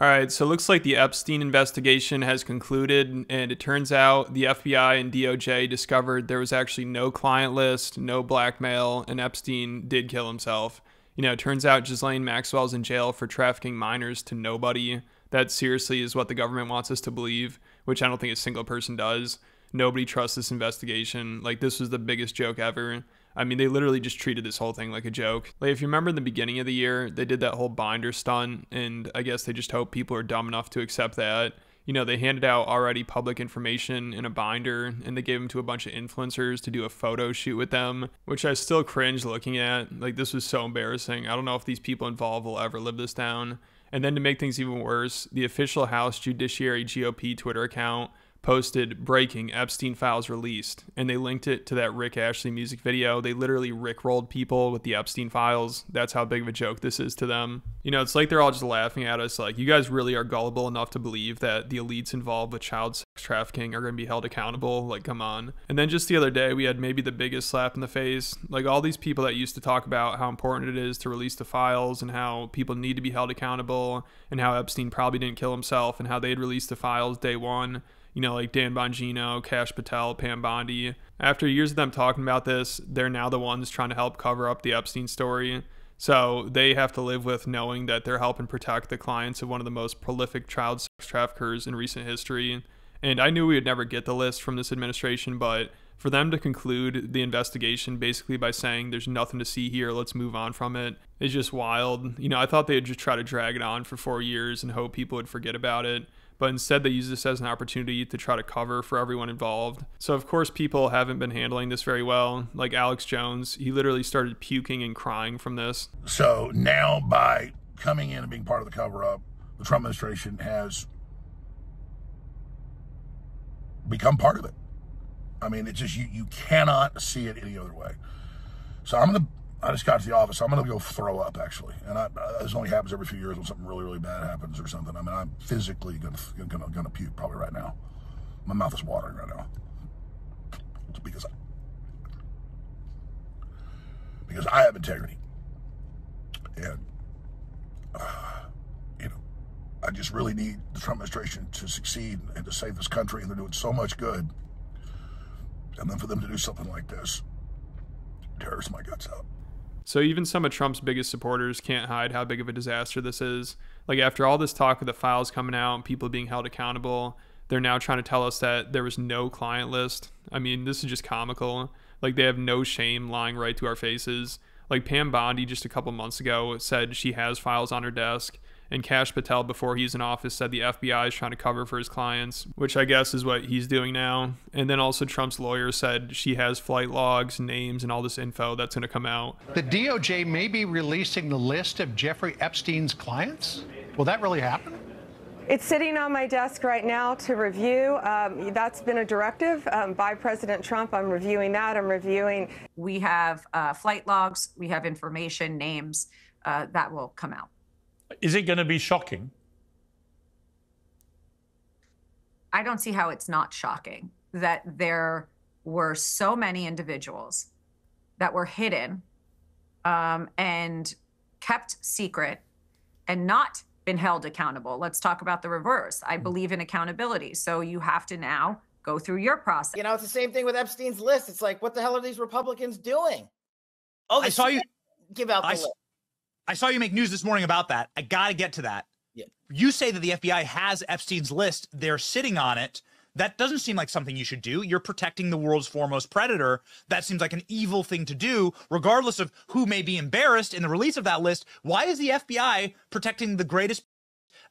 All right, so it looks like the Epstein investigation has concluded, and it turns out the FBI and DOJ discovered there was actually no client list, no blackmail, and Epstein did kill himself. You know, it turns out Ghislaine Maxwell's in jail for trafficking minors to nobody. That seriously is what the government wants us to believe, which I don't think a single person does. Nobody trusts this investigation. Like, this was the biggest joke ever. I mean, they literally just treated this whole thing like a joke. Like, if you remember in the beginning of the year, they did that whole binder stunt, and I guess they just hope people are dumb enough to accept that. You know, they handed out already public information in a binder, and they gave them to a bunch of influencers to do a photo shoot with them, which I still cringe looking at. Like, this was so embarrassing. I don't know if these people involved will ever live this down. And then to make things even worse, the official House Judiciary GOP Twitter account posted breaking Epstein files released, and they linked it to that Rick Ashley music video. They literally rickrolled people with the Epstein files. That's how big of a joke this is to them. You know, it's like they're all just laughing at us like, you guys really are gullible enough to believe that the elites involved with child sex trafficking are going to be held accountable. Like, come on. And then just the other day, we had maybe the biggest slap in the face. Like, all these people that used to talk about how important it is to release the files and how people need to be held accountable and how Epstein probably didn't kill himself and how they'd released the files day one. You know, like Dan Bongino, Kash Patel, Pam Bondi. After years of them talking about this, they're now the ones trying to help cover up the Epstein story. So they have to live with knowing that they're helping protect the clients of one of the most prolific child sex traffickers in recent history. And I knew we would never get the list from this administration, but for them to conclude the investigation basically by saying there's nothing to see here, let's move on from it, is just wild. You know, I thought they'd just try to drag it on for 4 years and hope people would forget about it. But instead they use this as an opportunity to try to cover for everyone involved. So of course people haven't been handling this very well. Like Alex Jones, he literally started puking and crying from this. So now by coming in and being part of the cover-up, the Trump administration has become part of it. I mean, it's just, you cannot see it any other way. So I just got to the office. I'm going to go throw up, actually. And this only happens every few years when something really, really bad happens or something. I mean, I'm physically going to puke probably right now. My mouth is watering right now. It's because I have integrity. And, you know, I just really need the Trump administration to succeed and to save this country. And they're doing so much good. And then for them to do something like this tears my guts out. So even some of Trump's biggest supporters can't hide how big of a disaster this is. Like, after all this talk of the files coming out and people being held accountable, they're now trying to tell us that there was no client list. I mean, this is just comical. Like, they have no shame lying right to our faces. Like, Pam Bondi just a couple months ago said she has files on her desk, and Kash Patel, before he's in office, said the FBI is trying to cover for his clients, which I guess is what he's doing now. And then also Trump's lawyer said she has flight logs, names, and all this info that's going to come out. The DOJ may be releasing the list of Jeffrey Epstein's clients? Will that really happen? It's sitting on my desk right now to review. That's been a directive by President Trump. I'm reviewing that. We have flight logs, we have information, names that will come out. Is it going to be shocking? I don't see how it's not shocking that there were so many individuals that were hidden and kept secret and not been held accountable. Let's talk about the reverse. I believe in accountability. So you have to now go through your process. You know, it's the same thing with Epstein's list. It's like, what the hell are these Republicans doing? Oh, I saw you give out the list. I saw you make news this morning about that. I got to get to that. Yeah. You say that the FBI has Epstein's list. They're sitting on it. That doesn't seem like something you should do. You're protecting the world's foremost predator. That seems like an evil thing to do, regardless of who may be embarrassed in the release of that list. Why is the FBI protecting the greatest,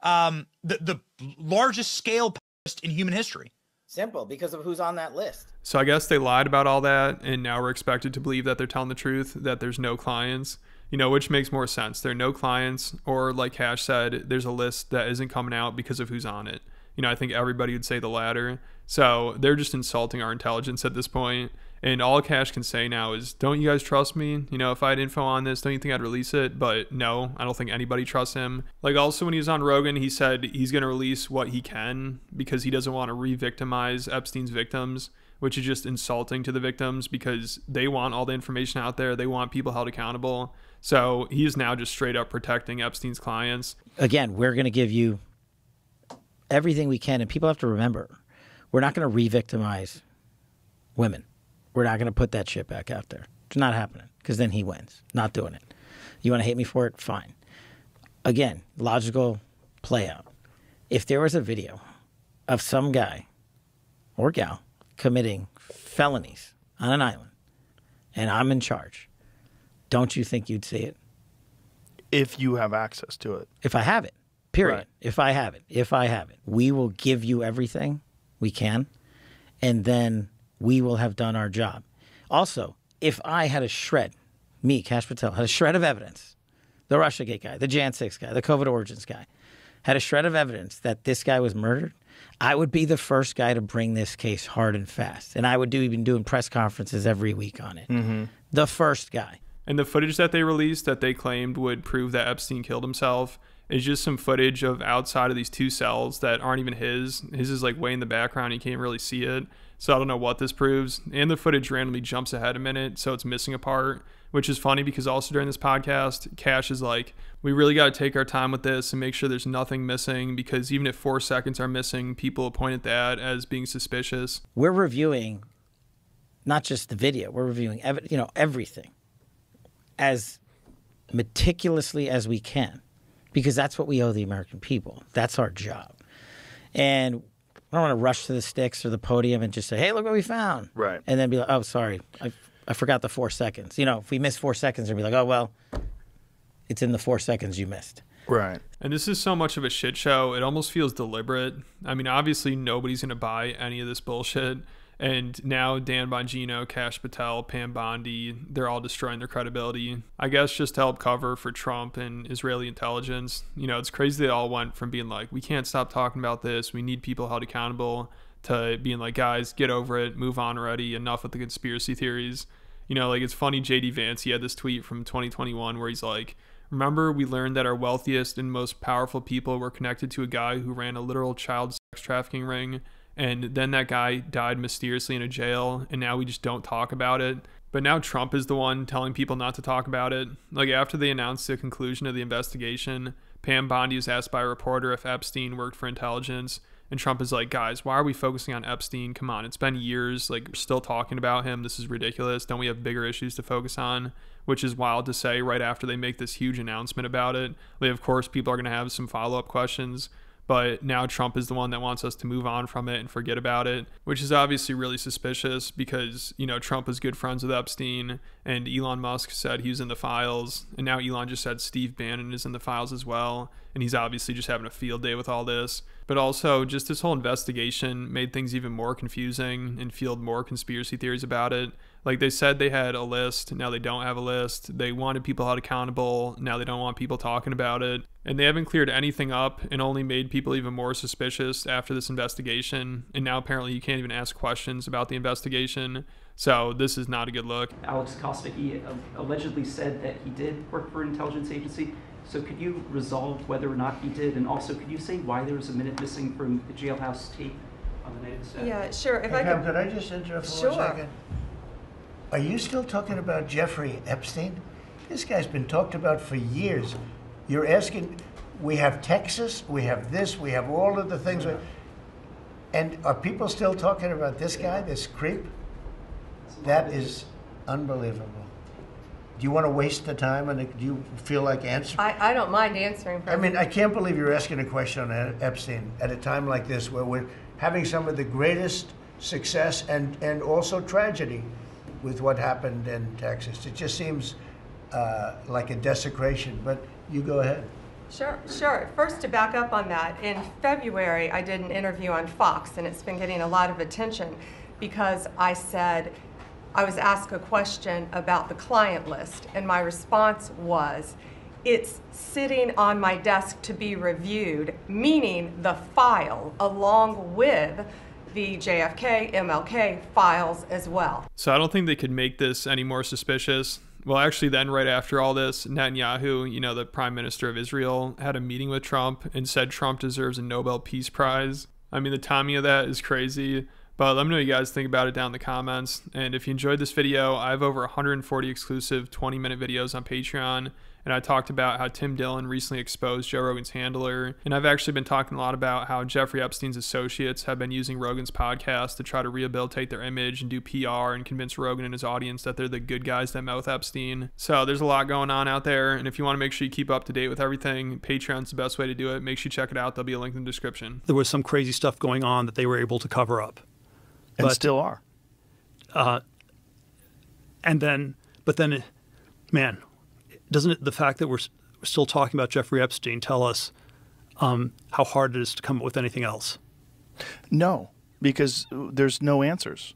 the largest scale in human history? Simple, because of who's on that list. So I guess they lied about all that, and now we're expected to believe that they're telling the truth, that there's no clients. You know, which makes more sense. There are no clients, or like Kash said, there's a list that isn't coming out because of who's on it. You know, I think everybody would say the latter. So they're just insulting our intelligence at this point. And all Kash can say now is, don't you guys trust me? You know, if I had info on this, don't you think I'd release it? But no, I don't think anybody trusts him. Like, also when he was on Rogan, he said he's going to release what he can because he doesn't want to re-victimize Epstein's victims, which is just insulting to the victims because they want all the information out there. They want people held accountable. So he's now just straight up protecting Epstein's clients. Again, we're going to give you everything we can. And people have to remember, we're not going to re-victimize women. We're not going to put that shit back out there. It's not happening, because then he wins. Not doing it. You want to hate me for it? Fine. Again, logical play out. If there was a video of some guy or gal committing felonies on an island and I'm in charge, don't you think you'd see it? If you have access to it. If I have it, period. Right. If I have it, we will give you everything we can, and then we will have done our job. Also, if I had a shred, me, Kash Patel, had a shred of evidence, the Russiagate guy, the Jan 6 guy, the COVID origins guy, had a shred of evidence that this guy was murdered, I would be the first guy to bring this case hard and fast. And I would even doing press conferences every week on it. Mm-hmm. The first guy. And the footage that they released that they claimed would prove that Epstein killed himself is just some footage of outside of these 2 cells that aren't even his. His is like way in the background. You can't really see it. So I don't know what this proves. And the footage randomly jumps ahead a minute, so it's missing a part, which is funny because also during this podcast, Kash is like, we really got to take our time with this and make sure there's nothing missing, because even if 4 seconds are missing, people point at that as being suspicious. We're reviewing not just the video, we're reviewing everything as meticulously as we can, because that's what we owe the American people. That's our job. And I don't want to rush to the sticks or the podium and just say, hey, look what we found. Right. And then be like, oh, sorry, I forgot the 4 seconds. If we miss 4 seconds, they'll be like, oh, well, it's in the 4 seconds you missed. Right. And this is so much of a shit show, it almost feels deliberate. I mean, obviously nobody's going to buy any of this bullshit. And now Dan Bongino, Kash Patel, Pam Bondi, they're all destroying their credibility. I guess just to help cover for Trump and Israeli intelligence. It's crazy they all went from being like, we can't stop talking about this, we need people held accountable, to being like, guys, get over it, move on already, enough with the conspiracy theories. It's funny, JD Vance, he had this tweet from 2021 where he's like, remember, we learned that our wealthiest and most powerful people were connected to a guy who ran a literal child sex trafficking ring. And then that guy died mysteriously in a jail, and now we just don't talk about it. But now Trump is the one telling people not to talk about it. Like, after they announced the conclusion of the investigation, Pam Bondi was asked by a reporter if Epstein worked for intelligence, and Trump is like, guys, why are we focusing on Epstein? Come on, it's been years. Like, we're still talking about him. This is ridiculous. Don't we have bigger issues to focus on? Which is wild to say right after they make this huge announcement about it. Like, of course, people are going to have some follow-up questions. But now Trump is the one that wants us to move on from it and forget about it, which is obviously really suspicious because, Trump is good friends with Epstein, and Elon Musk said he was in the files, and now Elon just said Steve Bannon is in the files as well, and he's obviously just having a field day with all this. But also, just this whole investigation made things even more confusing and fueled more conspiracy theories about it. Like, they said they had a list, now they don't have a list. They wanted people held accountable, now they don't want people talking about it. And they haven't cleared anything up and only made people even more suspicious after this investigation. And now apparently you can't even ask questions about the investigation. So this is not a good look. Alex Costa, he allegedly said that he did work for an intelligence agency. So could you resolve whether or not he did? And also, could you say why there was a minute missing from the jailhouse tape on the night of the stabbing? Yeah, sure. Hey, Pam, could I just interrupt for 1 second? Are you still talking about Jeffrey Epstein? This guy's been talked about for years. You're asking, we have Texas, we have this, we have all of the things. And are people still talking about this guy, this creep? That is unbelievable. Do you want to waste the time, and do you feel like answering? I don't mind answering. I mean, I can't believe you're asking a question on Epstein at a time like this where we're having some of the greatest success and also tragedy with what happened in Texas. It just seems like a desecration, but you go ahead. Sure. First, to back up on that, in February, I did an interview on Fox, and it's been getting a lot of attention because I said, I was asked a question about the client list, and my response was, it's sitting on my desk to be reviewed, meaning the file along with the JFK, MLK files as well. So I don't think they could make this any more suspicious. Well, actually, then right after all this, Netanyahu, the prime minister of Israel, had a meeting with Trump and said Trump deserves a Nobel Peace Prize. I mean, the timing of that is crazy. But let me know what you guys think about it down in the comments. And if you enjoyed this video, I have over 140 exclusive 20-minute videos on Patreon. And I talked about how Tim Dillon recently exposed Joe Rogan's handler. And I've actually been talking a lot about how Jeffrey Epstein's associates have been using Rogan's podcast to try to rehabilitate their image and do PR and convince Rogan and his audience that they're the good guys that met with Epstein. So there's a lot going on out there. And if you want to make sure you keep up to date with everything, Patreon's the best way to do it. Make sure you check it out. There'll be a link in the description. There was some crazy stuff going on that they were able to cover up. And still are. But then, man, doesn't it, the fact that we're still talking about Jeffrey Epstein tell us how hard it is to come up with anything else? No, because there's no answers.